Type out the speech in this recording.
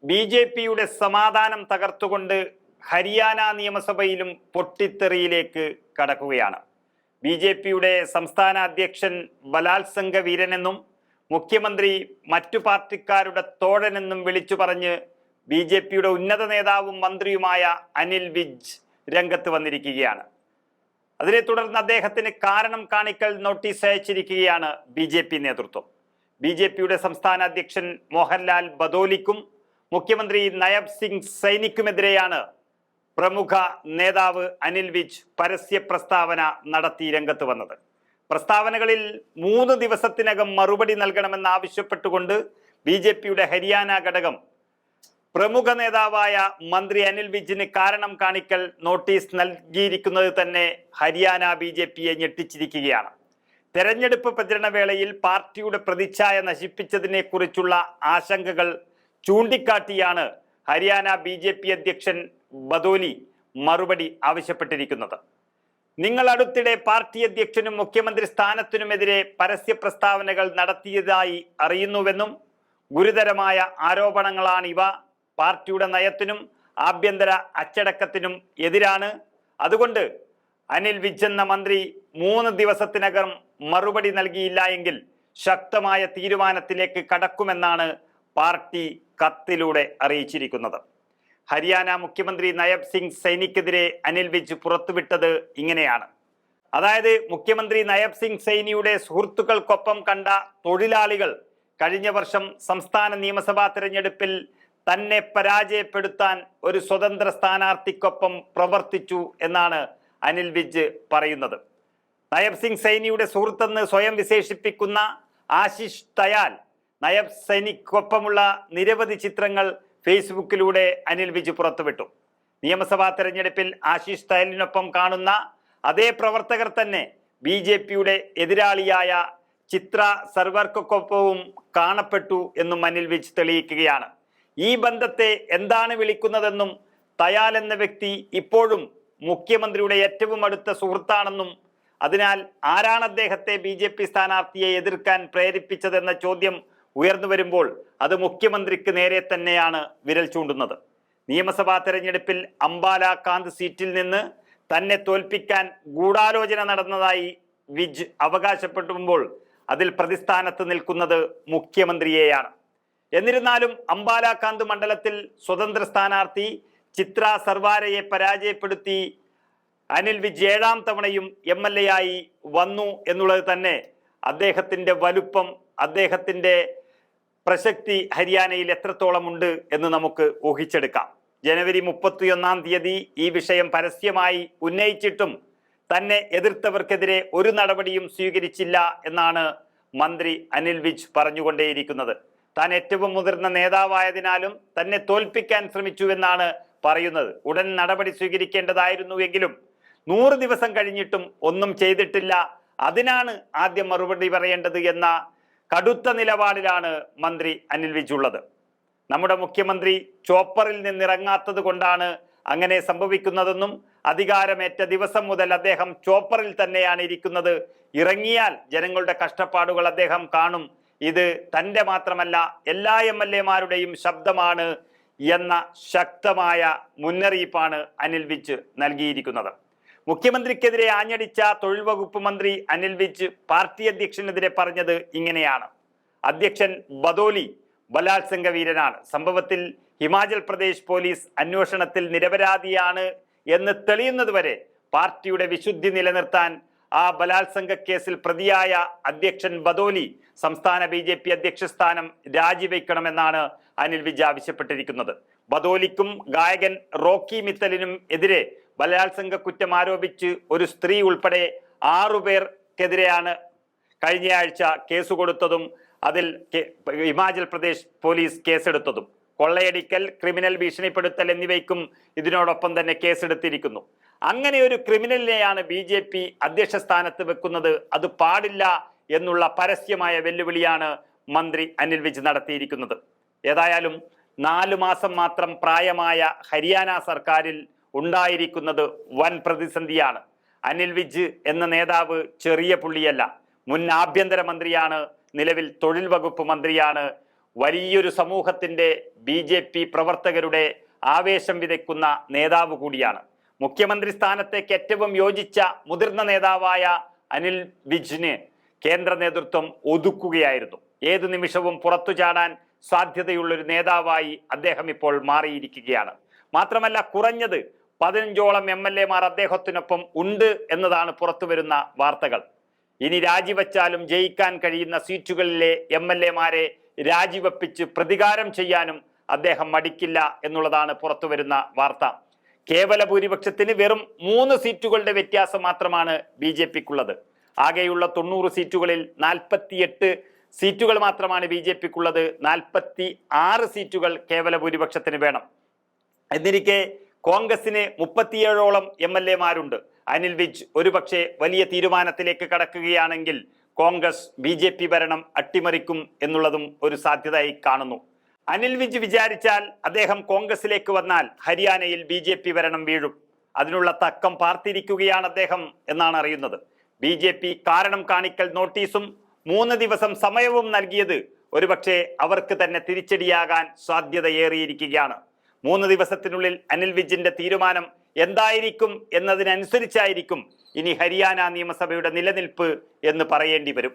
ബി.ജെ.പിയുടെ സമാധാനം തകർത്തുകൊണ്ട് ഹരിയാന നിയമസഭയിലും പൊട്ടിത്തെറിയിലേക്ക് കടക്കുകയാണ്. ബി.ജെ.പിയുടെ സംസ്ഥാന അധ്യക്ഷൻ ബലാത്സംഗ വീരനെന്നും മുഖ്യമന്ത്രി മറ്റു പാർട്ടിക്കാരുടെ തോഴനെന്നും വിളിച്ചു പറഞ്ഞ് ബി.ജെ.പിയുടെ ഉന്നത നേതാവും മന്ത്രിയുമായ അനിൽ വിജ് രംഗത്ത് വന്നിരിക്കുകയാണ്. അതിനെ തുടർന്ന് അദ്ദേഹത്തിന് കാരണം കാണിക്കൽ നോട്ടീസ് അയച്ചിരിക്കുകയാണ് ബി.ജെ.പി നേതൃത്വം. ബി.ജെ.പിയുടെ സംസ്ഥാന അധ്യക്ഷൻ മോഹൻലാൽ ബദോലിക്കും മുഖ്യമന്ത്രി നയബ് സിംഗ് സൈനിക്കുമെതിരെയാണ് പ്രമുഖ നേതാവ് അനിൽ വിജ് പരസ്യ പ്രസ്താവന നടത്തി രംഗത്ത് വന്നത്. പ്രസ്താവനകളിൽ 3 ദിവസത്തിനകം മറുപടി നൽകണമെന്നാവശ്യപ്പെട്ടുകൊണ്ട് ബി.ജെ.പിയുടെ ഹരിയാന ഘടകം പ്രമുഖ നേതാവായ മന്ത്രി അനിൽ വിജിന് കാരണം കാണിക്കൽ നോട്ടീസ് നൽകിയിരിക്കുന്നത് തന്നെ ഹരിയാന ബി.ജെ.പിയെ ഞെട്ടിച്ചിരിക്കുകയാണ്. തെരഞ്ഞെടുപ്പ് പ്രചരണ വേളയിൽ പാർട്ടിയുടെ പ്രതിച്ഛായ നശിപ്പിച്ചതിനെ കുറിച്ചുള്ള ആശങ്കകൾ ചൂണ്ടിക്കാട്ടിയാണ് ഹരിയാന ബി.ജെ.പി അധ്യക്ഷൻ ബദോലി മറുപടി ആവശ്യപ്പെട്ടിരിക്കുന്നത്. നിങ്ങൾ അടുത്തിടെ പാർട്ടി അധ്യക്ഷനും മുഖ്യമന്ത്രി സ്ഥാനത്തിനുമെതിരെ പരസ്യ പ്രസ്താവനകൾ നടത്തിയതായി അറിയുന്നുവെന്നും ഗുരുതരമായ ആരോപണങ്ങളാണിവ. പാർട്ടിയുടെ നയത്തിനും ആഭ്യന്തര അച്ചടക്കത്തിനും എതിരാണ്. അതുകൊണ്ട് അനിൽ വിജ് എന്ന മന്ത്രി 3 ദിവസത്തിനകം മറുപടി നൽകിയില്ല എങ്കിൽ ശക്തമായ തീരുമാനത്തിലേക്ക് കടക്കുമെന്നാണ് പാർട്ടി കത്തിലൂടെ അറിയിച്ചിരിക്കുന്നത്. ഹരിയാന മുഖ്യമന്ത്രി നയബ് സിംഗ് സൈനിക്കെതിരെ അനിൽ വിജ് പുറത്തുവിട്ടത് ഇങ്ങനെയാണ്. അതായത് മുഖ്യമന്ത്രി നയബ് സിംഗ് സൈനിയുടെ സുഹൃത്തുക്കൾക്കൊപ്പം കണ്ട തൊഴിലാളികൾ കഴിഞ്ഞ വർഷം സംസ്ഥാന നിയമസഭാ തെരഞ്ഞെടുപ്പിൽ തന്നെ പരാജയപ്പെടുത്താൻ ഒരു സ്വതന്ത്ര സ്ഥാനാർത്ഥിക്കൊപ്പം പ്രവർത്തിച്ചു എന്നാണ് അനിൽ വിജ് പറയുന്നത്. നയബ് സിംഗ് സൈനിയുടെ സുഹൃത്തെന്ന് സ്വയം വിശേഷിപ്പിക്കുന്ന ആശിഷ് തയാൽ നയബ് സൈനിക്കൊപ്പമുള്ള നിരവധി ചിത്രങ്ങൾ ഫേസ്ബുക്കിലൂടെ അനിൽ വിജ് പുറത്തുവിട്ടു. നിയമസഭാ തെരഞ്ഞെടുപ്പിൽ ആശിഷ് തയാലിനൊപ്പം കാണുന്ന അതേ പ്രവർത്തകർ തന്നെ ബി.ജെ.പിയുടെ എതിരാളിയായ ചിത്ര സർവർക്കൊപ്പവും കാണപ്പെട്ടു എന്നും അനിൽ വിജ് തെളിയിക്കുകയാണ്. ഈ ബന്ധത്തെ എന്താണ് വിളിക്കുന്നതെന്നും തയാൽ എന്ന വ്യക്തി ഇപ്പോഴും മുഖ്യമന്ത്രിയുടെ ഏറ്റവും അടുത്ത സുഹൃത്താണെന്നും അതിനാൽ ആരാണ് അദ്ദേഹത്തെ ബി.ജെ.പി സ്ഥാനാർത്ഥിയെ എതിർക്കാൻ പ്രേരിപ്പിച്ചതെന്ന ചോദ്യം ഉയർന്നു വരുമ്പോൾ അത് മുഖ്യമന്ത്രിക്ക് നേരെ തന്നെയാണ് വിരൽ ചൂണ്ടുന്നത്. നിയമസഭാ തെരഞ്ഞെടുപ്പിൽ അംബാല കാന്ത് സീറ്റിൽ നിന്ന് തന്നെ തോൽപ്പിക്കാൻ ഗൂഢാലോചന നടന്നതായി വിജ് അവകാശപ്പെടുമ്പോൾ അതിൽ പ്രതിസ്ഥാനത്ത് നിൽക്കുന്നത് മുഖ്യമന്ത്രിയെയാണ്. എന്നിരുന്നാലും അംബാല കാന്ത് മണ്ഡലത്തിൽ സ്വതന്ത്ര സ്ഥാനാർത്ഥി ചിത്ര സർവാരയെ പരാജയപ്പെടുത്തി അനിൽ വിജ് 7ാം തവണയും MLA ആയി വന്നു എന്നുള്ളത് തന്നെ അദ്ദേഹത്തിൻ്റെ വലുപ്പം, അദ്ദേഹത്തിൻ്റെ പ്രസക്തി ഹരിയാനയിൽ എത്രത്തോളം ഉണ്ട് എന്ന് നമുക്ക് ഊഹിച്ചെടുക്കാം. ജനുവരി 31-ാം തീയതി ഈ വിഷയം പരസ്യമായി ഉന്നയിച്ചിട്ടും തന്നെ എതിർത്തവർക്കെതിരെ ഒരു നടപടിയും സ്വീകരിച്ചില്ല എന്നാണ് മന്ത്രി അനിൽ വിജ് പറഞ്ഞുകൊണ്ടേയിരിക്കുന്നത്. താൻ ഏറ്റവും മുതിർന്ന നേതാവായതിനാലും തന്നെ തോൽപ്പിക്കാൻ ശ്രമിച്ചുവെന്നാണ് പറയുന്നത്. ഉടൻ നടപടി സ്വീകരിക്കേണ്ടതായിരുന്നുവെങ്കിലും 100 ദിവസം കഴിഞ്ഞിട്ടും ഒന്നും ചെയ്തിട്ടില്ല, അതിനാണ് ആദ്യം മറുപടി പറയേണ്ടത് എന്ന കടുത്ത നിലപാടിലാണ് മന്ത്രി അനിൽ വിജ് ഉള്ളത്. നമ്മുടെ മുഖ്യമന്ത്രി ചോപ്പറിൽ നിന്നിറങ്ങാത്തത് കൊണ്ടാണ് അങ്ങനെ സംഭവിക്കുന്നതെന്നും അധികാരമേറ്റ ദിവസം മുതൽ അദ്ദേഹം ചോപ്പറിൽ തന്നെയാണ് ഇരിക്കുന്നത്, ഇറങ്ങിയാൽ ജനങ്ങളുടെ കഷ്ടപ്പാടുകൾ അദ്ദേഹം കാണും, ഇത് തൻ്റെ മാത്രമല്ല എല്ലാ MLA-മാരുടെയും ശബ്ദമാണ് എന്ന ശക്തമായ മുന്നറിയിപ്പാണ് അനിൽ വിജ് നൽകിയിരിക്കുന്നത്. മുഖ്യമന്ത്രിക്കെതിരെ ആഞ്ഞടിച്ച തൊഴിൽ വകുപ്പ് മന്ത്രി അനിൽ വിജ് പാർട്ടി അധ്യക്ഷനെതിരെ പറഞ്ഞത് ഇങ്ങനെയാണ്. അധ്യക്ഷൻ ബദോലി ബലാത്സംഗ വീരനാണ്. സംഭവത്തിൽ ഹിമാചൽ പ്രദേശ് പോലീസ് അന്വേഷണത്തിൽ നിരപരാധിയാണ് എന്ന് തെളിയുന്നതുവരെ പാർട്ടിയുടെ വിശുദ്ധി നിലനിർത്താൻ ആ ബലാത്സംഗ കേസിൽ പ്രതിയായ അധ്യക്ഷൻ ബദോലി സംസ്ഥാന ബി.ജെ.പി അധ്യക്ഷ സ്ഥാനം രാജിവെക്കണമെന്നാണ് അനിൽ വിജ് ആവശ്യപ്പെട്ടിരിക്കുന്നത്. ബദോലിക്കും ഗായകൻ റോക്കി മിത്തലിനും എതിരെ ബലാത്സംഗ കുറ്റം ആരോപിച്ച് ഒരു സ്ത്രീ ഉൾപ്പെടെ 6 പേർക്കെതിരെയാണ് കഴിഞ്ഞയാഴ്ച കേസ് കൊടുത്തതും അതിൽ ഹിമാചൽ പ്രദേശ് പോലീസ് കേസെടുത്തതും. കൊള്ളയടിക്കൽ, ക്രിമിനൽ ഭീഷണിപ്പെടുത്തൽ എന്നിവയ്ക്കും ഇതിനോടൊപ്പം തന്നെ കേസെടുത്തിരിക്കുന്നു. അങ്ങനെ ഒരു ക്രിമിനലിനെയാണ് ബി.ജെ.പി അധ്യക്ഷ സ്ഥാനത്ത് വെക്കുന്നത്. അത് പാടില്ല എന്നുള്ള പരസ്യമായ വെല്ലുവിളിയാണ് മന്ത്രി അനിൽ വിജ് നടത്തിയിരിക്കുന്നത്. ഏതായാലും 4 മാസം മാത്രം പ്രായമായ ഹരിയാന സർക്കാരിൽ ഉണ്ടായിരിക്കുന്നത് വൻ പ്രതിസന്ധിയാണ്. അനിൽ വിജ് എന്ന നേതാവ് ചെറിയ പുള്ളിയല്ല, മുൻ ആഭ്യന്തര മന്ത്രിയാണ്, നിലവിൽ തൊഴിൽ വകുപ്പ് മന്ത്രിയാണ്. വലിയൊരു സമൂഹത്തിന്റെ BJP പ്രവർത്തകരുടെ ആവേശം വിതയ്ക്കുന്ന നേതാവ് കൂടിയാണ്. മുഖ്യമന്ത്രി സ്ഥാനത്തേക്ക് ഏറ്റവും യോജിച്ച മുതിർന്ന നേതാവായ അനിൽ വിജിന് കേന്ദ്ര നേതൃത്വം ഒതുക്കുകയായിരുന്നു. ഏതു നിമിഷവും പുറത്തു ചാടാൻ സാധ്യതയുള്ളൊരു നേതാവായി അദ്ദേഹം ഇപ്പോൾ മാറിയിരിക്കുകയാണ്. മാത്രമല്ല, കുറഞ്ഞത് 15ഓളം MLA-മാർ അദ്ദേഹത്തിനൊപ്പം ഉണ്ട് എന്നതാണ് പുറത്തു വരുന്ന വാർത്തകൾ. ഇനി രാജിവെച്ചാലും ജയിക്കാൻ കഴിയുന്ന സീറ്റുകളിലെ MLA-മാരെ രാജിവെപ്പിച്ച് പ്രതികാരം ചെയ്യാനും അദ്ദേഹം മടിക്കില്ല എന്നുള്ളതാണ് പുറത്തു വരുന്ന വാർത്ത. കേവല ഭൂരിപക്ഷത്തിന് വെറും 3 സീറ്റുകളുടെ വ്യത്യാസം മാത്രമാണ് BJPക്കുള്ളത്. ആകെയുള്ള 90 സീറ്റുകളിൽ 48 സീറ്റുകൾ മാത്രമാണ് BJPക്കുള്ളത്. 46 സീറ്റുകൾ കേവല ഭൂരിപക്ഷത്തിന് വേണം. എന്നിരിക്കെ കോൺഗ്രസിന് 37ഓളം MLA-മാരുണ്ട്. അനിൽ വിജ് ഒരുപക്ഷെ വലിയ തീരുമാനത്തിലേക്ക് കടക്കുകയാണെങ്കിൽ കോൺഗ്രസ് BJP ഭരണം അട്ടിമറിക്കും എന്നുള്ളതും ഒരു സാധ്യതയായി കാണുന്നു. അനിൽ വിജ് വിചാരിച്ചാൽ അദ്ദേഹം കോൺഗ്രസിലേക്ക് വന്നാൽ ഹരിയാനയിൽ BJP ഭരണം വീഴും. അതിനുള്ള തക്കം പാർത്തിരിക്കുകയാണ് അദ്ദേഹം എന്നാണ് അറിയുന്നത്. BJP കാരണം കാണിക്കൽ നോട്ടീസും 3 ദിവസം സമയവും നൽകിയത് ഒരുപക്ഷെ അവർക്ക് തന്നെ തിരിച്ചടിയാകാൻ സാധ്യതയേറിയിരിക്കുകയാണ്. 3 ദിവസത്തിനുള്ളിൽ അനിൽ വിജിന്റെ തീരുമാനം എന്തായിരിക്കും എന്നതിനനുസരിച്ചായിരിക്കും ഇനി ഹരിയാന നിയമസഭയുടെ നിലനിൽപ്പ് എന്ന് പറയേണ്ടി വരും.